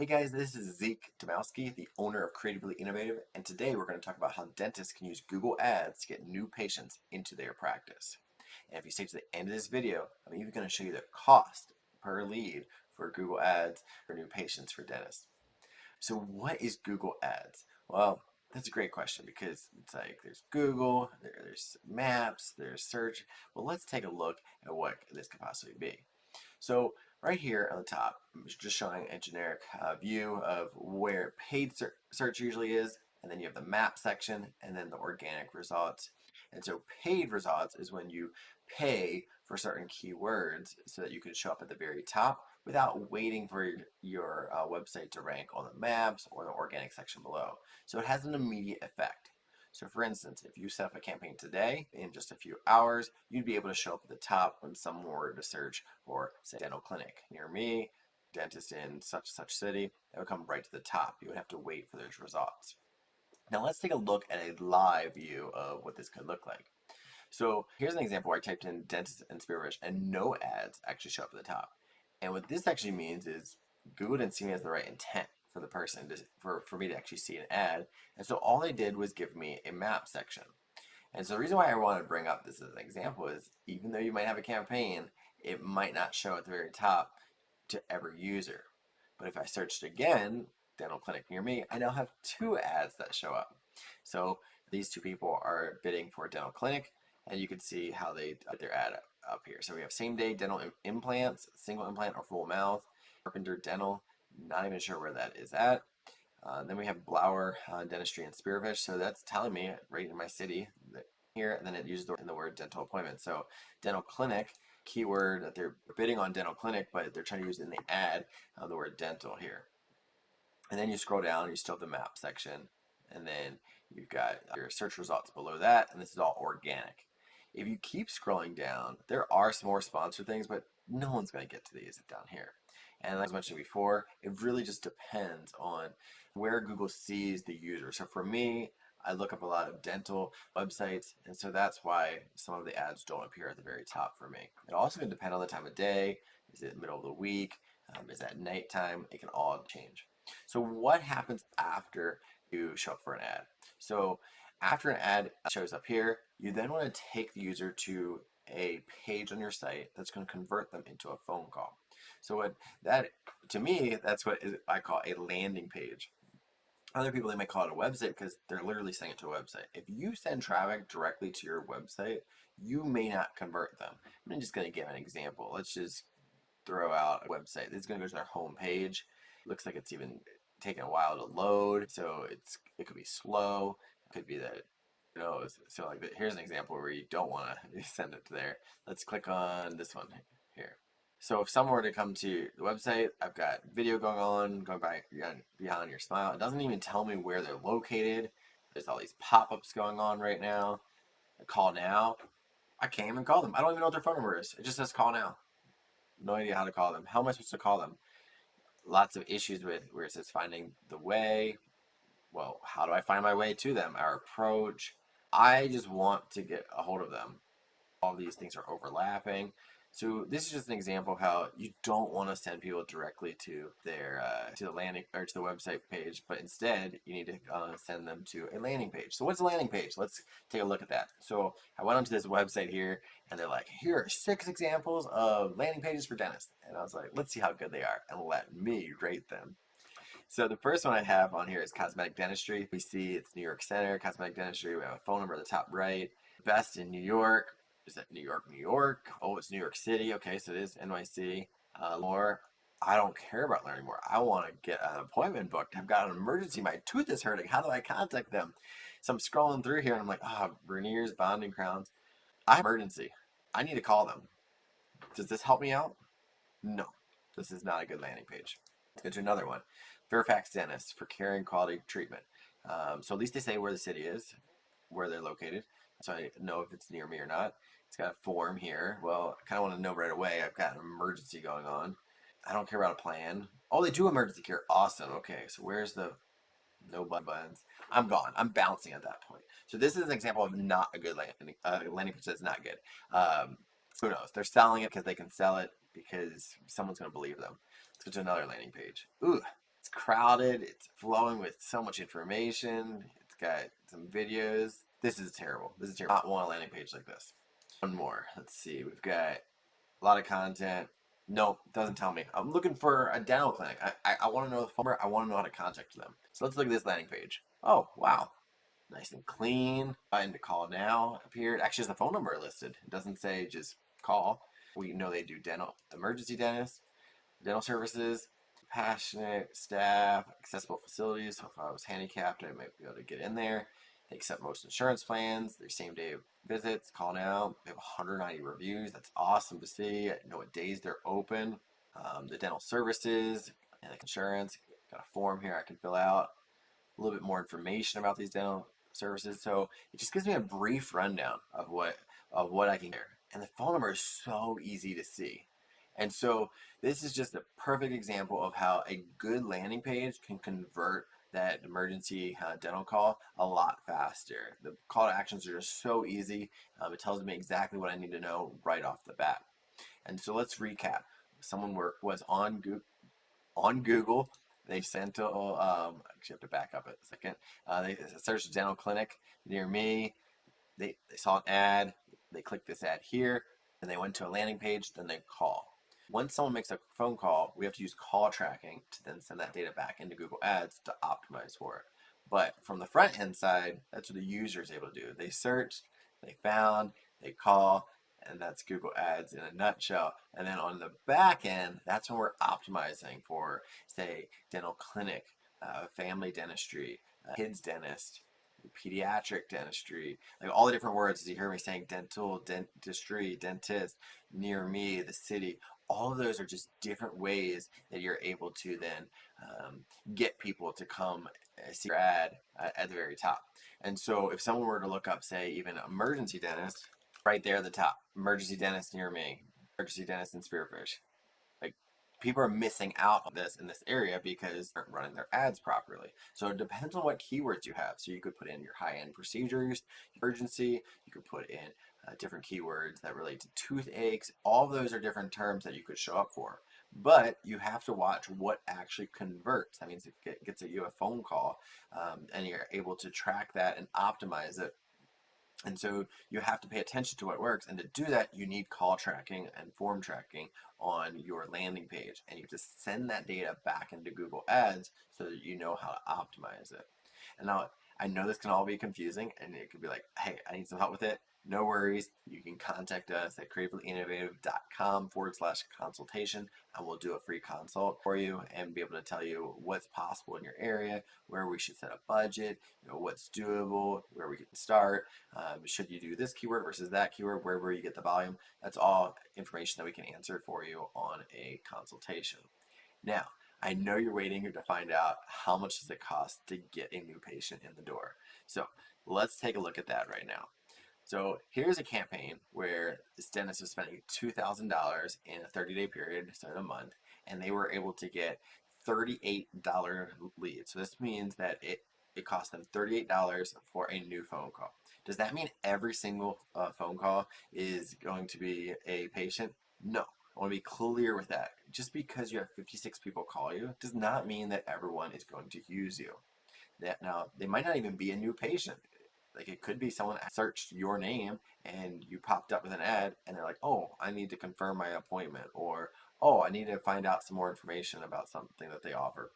Hey guys, this is Zeke Domowski, the owner of Creatively Innovative, and today we're going to talk about how dentists can use Google Ads to get new patients into their practice. And if you stay to the end of this video, I'm even going to show you the cost per lead for Google Ads for new patients for dentists. So what is Google Ads? Well, that's a great question because it's like there's Google, there's Maps, there's search. Well, let's take a look at what this could possibly be. So right here on the top, I'm just showing a generic view of where paid search usually is, and then you have the map section, and then the organic results. And so paid results is when you pay for certain keywords so that you can show up at the very top without waiting for your website to rank on the maps or the organic section below. So it has an immediate effect. So for instance, if you set up a campaign today, in just a few hours, you'd be able to show up at the top when someone were to search for, say, dental clinic near me, dentist in such and such city. That would come right to the top. You would have to wait for those results. Now let's take a look at a live view of what this could look like. So here's an example where I typed in dentist and Spearfish and no ads actually show up at the top. And what this actually means is Google didn't see me as the right intent for the person for me to actually see an ad. And so all they did was give me a map section. And so the reason why I wanted to bring up this as an example is even though you might have a campaign, it might not show at the very top to every user. But if I searched again, dental clinic near me, I now have two ads that show up. So these two people are bidding for a dental clinic, and you can see how they put their ad up here. So we have same day dental implants, single implant or full mouth, Carpenter Dental, not even sure where that is at. Then we have Blower Dentistry and Spearfish. So that's telling me right in my city that here, and then it uses the word dental appointment. So dental clinic, keyword that they're bidding on dental clinic, but they're trying to use in the ad the word dental here. And then you scroll down, you still have the map section, and then you've got your search results below that, and this is all organic. If you keep scrolling down, there are some more sponsored things, but no one's going to get to these down here. And like I mentioned before, it really just depends on where Google sees the user. So for me, I look up a lot of dental websites, and so that's why some of the ads don't appear at the very top for me. It also can depend on the time of day. Is it middle of the week? Is it nighttime? It can all change. So what happens after you show up for an ad? So after an ad shows up here, you then want to take the user to a page on your site that's going to convert them into a phone call. So what that to me, that's what I call a landing page. Other people, they might call it a website because they're literally sending it to a website. If you send traffic directly to your website, you may not convert them. I'm just going to give an example. Let's just throw out a website. This is going to go to their home page. Looks like it's even taking a while to load, so it could be slow. It could be that so like here's an example where you don't want to send it to there. Let's click on this one here. So if someone were to come to the website, I've got video going by behind your smile. It doesn't even tell me where they're located. There's all these pop-ups going on right now. Call now. I can't even call them. I don't even know what their phone number is. It just says call now. No idea how to call them. How am I supposed to call them? Lots of issues with where it says finding the way. Well, how do I find my way to them? Our approach. I just want to get a hold of them. All these things are overlapping. So this is just an example of how you don't want to send people directly to their to the landing or to the website page, but instead you need to send them to a landing page. So what's a landing page? Let's take a look at that. So I went onto this website here, and they're like, here are 6 examples of landing pages for dentists, and I was like, let's see how good they are, and let me rate them. So the first one I have on here is cosmetic dentistry. We see it's New York Center, cosmetic dentistry. We have a phone number at the top right. Best in New York. Is that New York, New York? Oh, it's New York City. Okay, so it is NYC. More. I don't care about learning more. I want to get an appointment booked. I've got an emergency. My tooth is hurting. How do I contact them? So I'm scrolling through here and I'm like, oh, veneers, bonding crowns. I have an emergency. I need to call them. Does this help me out? No. This is not a good landing page. Let's go to another one. Fairfax Dentist for care and quality treatment. So at least they say where the city is, where they're located, so I know if it's near me or not. It's got a form here. Well, I kind of want to know right away. I've got an emergency going on. I don't care about a plan. Oh, they do emergency care. Awesome. Okay, so where's the no buttons? I'm gone. I'm bouncing at that point. So this is an example of not a good landing page that's not good. Um, who knows? They're selling it because they can sell it because someone's going to believe them. Let's go to another landing page. Ooh, It's crowded, it's flowing with so much information, it's got some videos. This is terrible. This is terrible. I don't want a landing page like this. One more. Let's see. We've got a lot of content. Nope, doesn't tell me. I'm looking for a dental clinic. I want to know the phone number. I want to know how to contact them. So let's look at this landing page. Oh, wow. Nice and clean. And to call now appeared. Actually, there's the phone number listed. It doesn't say just call. We know they do dental, emergency dentist, dental services, passionate staff, accessible facilities. So if I was handicapped, I might be able to get in there. They accept most insurance plans. Their same day visits. Call now. They have 190 reviews. That's awesome to see. I know what days they're open. The dental services and the insurance. Got a form here I can fill out. A little bit more information about these dental services. So it just gives me a brief rundown of what I can get. And the phone number is so easy to see. And so this is just a perfect example of how a good landing page can convert that emergency dental call a lot faster. The call to actions are just so easy. It tells me exactly what I need to know right off the bat. And so let's recap. Someone was on Google. They sent to, actually have to back up a second. They searched dental clinic near me. They saw an ad. They clicked this ad here, and they went to a landing page. Then they call. Once someone makes a phone call, we have to use call tracking to then send that data back into Google Ads to optimize for it. But from the front end side, that's what the user is able to do. They searched, they found, they call, and that's Google Ads in a nutshell. And then on the back end, that's when we're optimizing for, say, dental clinic, family dentistry, kids dentist, pediatric dentistry, like all the different words. As you hear me saying dental, dentistry, dentist, near me, the city, all of those are just different ways that you're able to then get people to come see your ad at the very top. And so if someone were to look up, say, even emergency dentist, right there at the top, emergency dentist near me, emergency dentist in Spearfish, like people are missing out on this in this area because they're running their ads properly. So it depends on what keywords you have. So you could put in your high-end procedures, emergency, you could put in different keywords that relate to toothaches. All of those are different terms that you could show up for. But you have to watch what actually converts. That means it gets you a phone call, and you're able to track that and optimize it. And so you have to pay attention to what works. And to do that, you need call tracking and form tracking on your landing page. And you have to send that data back into Google Ads so that you know how to optimize it. And now I know this can all be confusing and it could be like, hey, I need some help with it. No worries. You can contact us at creativelyyinnovative.com/consultation, and we'll do a free consult for you and be able to tell you what's possible in your area, where we should set a budget, what's doable, where we can start. Should you do this keyword versus that keyword? Where you get the volume? That's all information that we can answer for you on a consultation. Now, I know you're waiting to find out how much does it cost to get a new patient in the door. So let's take a look at that right now. So here's a campaign where this dentist was spending $2,000 in a 30-day period, so in a month, and they were able to get $38 leads. So this means that it cost them $38 for a new phone call. Does that mean every single phone call is going to be a patient? No. I want to be clear with that. Just because you have 56 people call you does not mean that everyone is going to use you. Now, they might not even be a new patient. Like it could be someone searched your name and you popped up with an ad and they're like, oh, I need to confirm my appointment, or oh, I need to find out some more information about something that they offer.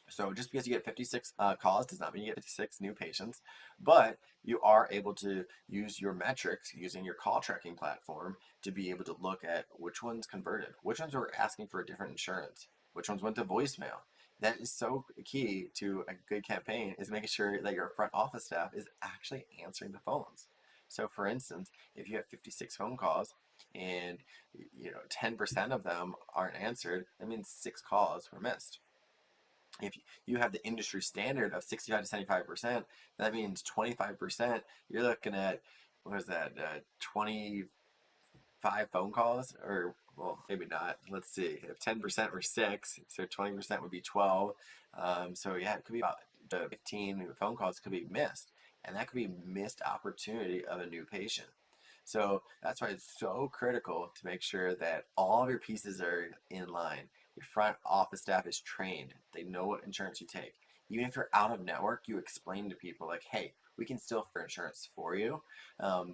So just because you get 56 calls does not mean you get 56 new patients, but you are able to use your metrics using your call tracking platform to be able to look at which ones converted, which ones were asking for a different insurance, which ones went to voicemail. That is so key to a good campaign, is making sure that your front office staff is actually answering the phones. So for instance, if you have 56 phone calls and 10% of them aren't answered, that means 6 calls were missed. If you have the industry standard of 65 to 75%, that means 25%. You're looking at, what is that, 25 phone calls? Or, well, maybe not. Let's see. If 10% were 6, so 20% would be 12. So, yeah, it could be about 15 phone calls could be missed. And that could be missed opportunity of a new patient. So that's why it's so critical to make sure that all of your pieces are in line. Your front office staff is trained. They know what insurance you take. Even if you're out of network, you explain to people like, hey, we can still offer insurance for you,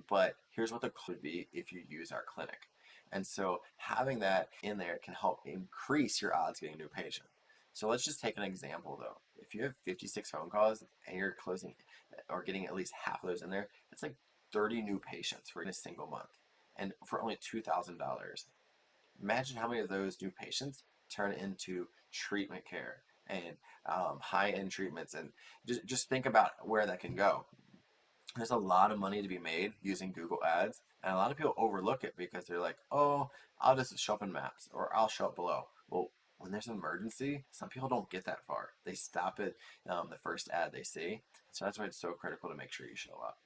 but here's what the cost would be if you use our clinic. And so having that in there can help increase your odds getting a new patient. So let's just take an example though. If you have 56 phone calls and you're closing or getting at least half of those in there, it's like 30 new patients for in a single month and for only $2,000. Imagine how many of those new patients turn into treatment care and high-end treatments, and just think about where that can go. There's a lot of money to be made using Google Ads, and a lot of people overlook it because they're like, oh, I'll just show up in Maps or I'll show up below. Well, when there's an emergency, some people don't get that far. They stop at the first ad they see. So that's why it's so critical to make sure you show up.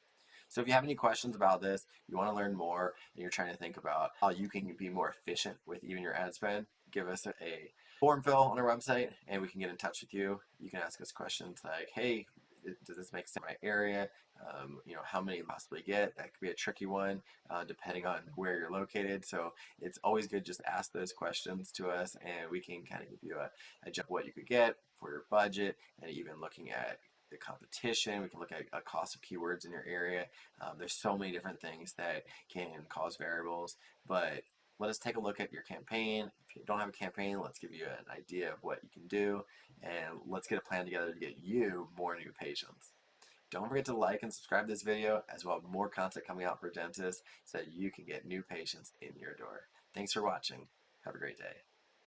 So if you have any questions about this, you want to learn more, and you're trying to think about how you can be more efficient with even your ad spend, give us a form fill on our website and we can get in touch with you. You can ask us questions like, hey, does this make sense in my area? How many you possibly get? That could be a tricky one depending on where you're located. So it's always good just to ask those questions to us and we can kind of give you a jump what you could get for your budget, and even looking at the competition. We can look at a cost of keywords in your area. There's so many different things that can cause variables, but let us take a look at your campaign. If you don't have a campaign, let's give you an idea of what you can do, and let's get a plan together to get you more new patients. Don't forget to like and subscribe to this video, as we'll have more content coming out for dentists so that you can get new patients in your door. Thanks for watching. Have a great day.